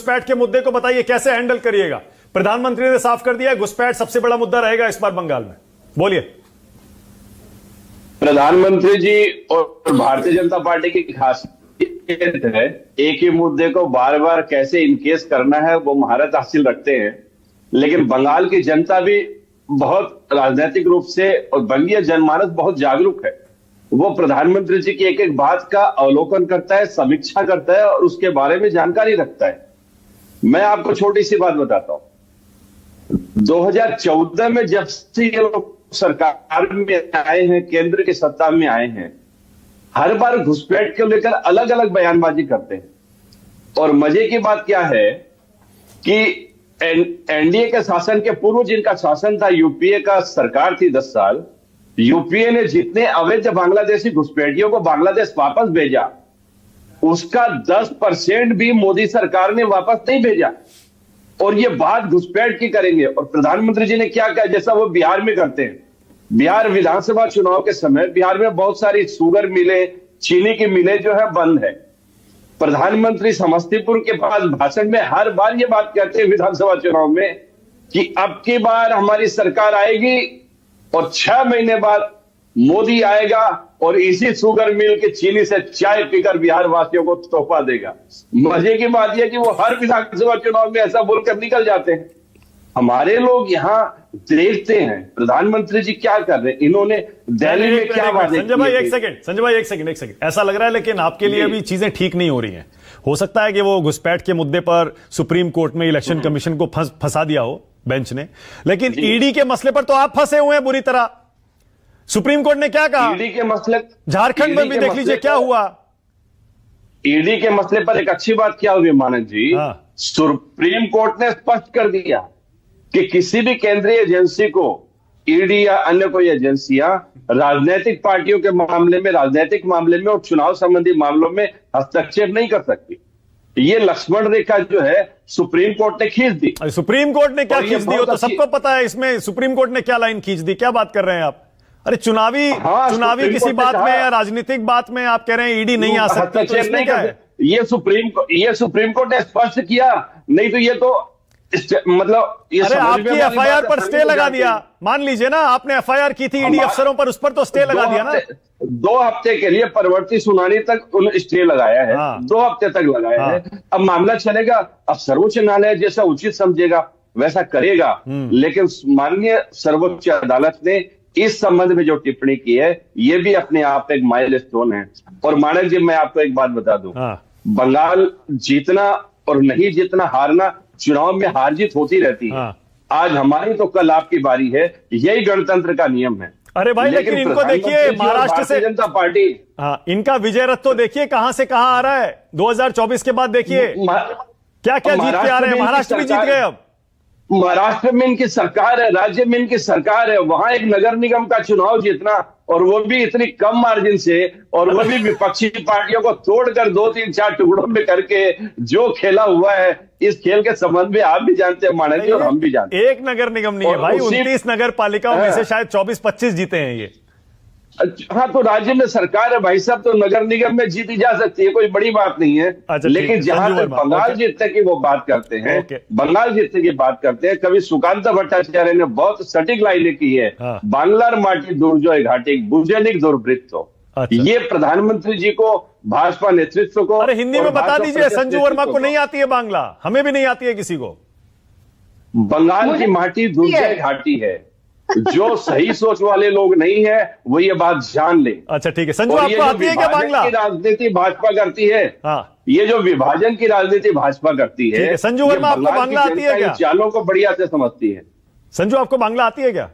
घुसपैठ के मुद्दे को बताइए, कैसे हैंडल करिएगा? प्रधानमंत्री ने साफ कर दिया है घुसपैठ सबसे बड़ा मुद्दा रहेगा इस बार बंगाल में। बोलिए। प्रधानमंत्री जी और भारतीय जनता पार्टी की खासियत है, एक ही मुद्दे को बार बार कैसे इनकेस करना है वो महारत हासिल रखते हैं। लेकिन बंगाल की जनता भी बहुत राजनीतिक रूप से और बंगीय जनमानस बहुत जागरूक है। वो प्रधानमंत्री जी की एक एक बात का अवलोकन करता है, समीक्षा करता है और उसके बारे में जानकारी रखता है। मैं आपको छोटी सी बात बताता हूं। 2014 में जब से ये लोग सरकार में आए हैं, केंद्र की सत्ता में आए हैं, हर बार घुसपैठ को लेकर अलग अलग बयानबाजी करते हैं। और मजे की बात क्या है कि एनडीए के शासन के पूर्व जिनका शासन था, यूपीए का सरकार थी 10 साल, यूपीए ने जितने अवैध बांग्लादेशी घुसपैठियों को बांग्लादेश वापस भेजा, उसका 10% भी मोदी सरकार ने वापस नहीं भेजा। और ये बात घुसपैठ की करेंगे। और प्रधानमंत्री जी ने क्या कहा, जैसा वो बिहार में करते हैं। बिहार विधानसभा चुनाव के समय बिहार में बहुत सारी शुगर मिलें, चीनी की मिलें जो है बंद है। प्रधानमंत्री समस्तीपुर के पास भाषण में हर बार ये बात कहते हैं विधानसभा चुनाव में कि अब की बार हमारी सरकार आएगी और 6 महीने बाद मोदी आएगा और इसी शुगर मिल के चीनी से चाय पीकर बिहार वासियों को तोहफा देगा। मजे की बात यह कि वो हर विधानसभा चुनाव में ऐसा बोलकर निकल जाते हैं। हमारे लोग यहाँ देखते हैं प्रधानमंत्री जी क्या कर रहे हैं, इन्होंने दिल्ली में क्या वादे। संजय भाई एक सेकंड, ऐसा लग रहा है लेकिन आपके लिए अभी चीजें ठीक नहीं हो रही हैं। हो सकता है कि वो घुसपैठ के मुद्दे पर सुप्रीम कोर्ट में इलेक्शन कमीशन को फंसा दिया हो बेंच ने, लेकिन ईडी के मसले पर तो आप फंसे हुए हैं बुरी तरह। सुप्रीम कोर्ट ने क्या कहा? ईडी के मसले, झारखंड में भी देख लीजिए क्या हुआ। ईडी के मसले पर एक अच्छी बात क्या हुई मानक जी, सुप्रीम कोर्ट ने स्पष्ट कर दिया कि किसी भी केंद्रीय एजेंसी को ईडी या अन्य कोई एजेंसियां राजनीतिक पार्टियों के मामले में, राजनीतिक मामले में और चुनाव संबंधी मामलों में हस्तक्षेप नहीं कर सकती। ये लक्ष्मण रेखा जो है सुप्रीम कोर्ट ने खींच दी। सुप्रीम कोर्ट ने क्या खींच दी? वो तो सबको पता है। इसमें सुप्रीम कोर्ट ने क्या लाइन खींच दी? क्या बात कर रहे हैं आप? अरे चुनावी किसी बात में या राजनीतिक बात में आप कह रहे हैं ईडी नहीं आ सकती, तो इसमें क्या है? ये सुप्रीम कोर्ट ने स्पष्ट किया, नहीं तो ये तो मतलब ये अरे आपकी एफआईआर पर स्टे लगा दिया। मान लीजिए ना, आपने एफआईआर की थी ईडी अफसरों पर, उस पर तो स्टे लगा दिया ना। 2 हफ्ते के लिए परवर्ती सुनानी तक उन्होंने स्टे लगाया है। 2 हफ्ते तक लगाया है। अब मामला चलेगा, अब सर्वोच्च न्यायालय जैसा उचित समझेगा वैसा करेगा। लेकिन माननीय सर्वोच्च अदालत ने इस संबंध में जो टिप्पणी की है, ये भी अपने आप एक माइलस्टोन है। और मानक जी मैं आपको एक बात बता दूं, बंगाल जीतना और नहीं जीतना, हारना, चुनाव में हार जीत होती रहती है। आज हमारी तो कल आपकी बारी है, यही गणतंत्र का नियम है। अरे भाई लेकिन इनको देखिए, महाराष्ट्र से जनता पार्टी, इनका विजय रथ तो देखिए कहां से कहां आ रहा है। 2024 के बाद देखिए क्या क्या जीत के आ रहे हैं। महाराष्ट्र भी जीत गए। अब महाराष्ट्र में इनकी सरकार है, राज्य में इनकी सरकार है, वहां एक नगर निगम का चुनाव जीतना, और वो भी इतनी कम मार्जिन से, और वो भी विपक्षी पार्टियों को तोड़कर 2, 3, 4 टुकड़ों में करके जो खेला हुआ है, इस खेल के संबंध में आप भी जानते हैं मानक जी और हम भी जानते हैं। एक नगर निगम नहीं है भाई, 29 नगर पालिकाओं में से शायद 24-25 जीते हैं ये। हाँ, तो राज्य में सरकार है भाई साहब, तो नगर निगम में जीती जा सकती है, कोई बड़ी बात नहीं है। लेकिन जहां तक बंगाल जीतने की वो बात करते हैं, बंगाल जीतने की बात करते हैं, कभी सुकांत भट्टाचार्य ने बहुत सटीक लाइनें की है। बांग्लार माटी दुर्जय घाटी बुझनिक दुर्वृत्त। ये प्रधानमंत्री जी को, भाजपा नेतृत्व को, अरे हिंदी में बता दीजिए। संजू वर्मा को नहीं आती है बांग्ला, हमें भी नहीं आती है किसी को। बंगाल की माटी दुर्जय घाटी है। जो सही सोच वाले लोग नहीं है वो ये बात जान ले। अच्छा ठीक है। संजू आपको आती है क्या बांग्ला? राजनीति भाजपा करती है। ये जो विभाजन की राजनीति भाजपा करती है। संजू वर्मा आपको बांग्ला आती है क्या? चालों को बढ़िया से समझती है। संजू आपको बांग्ला आती है क्या?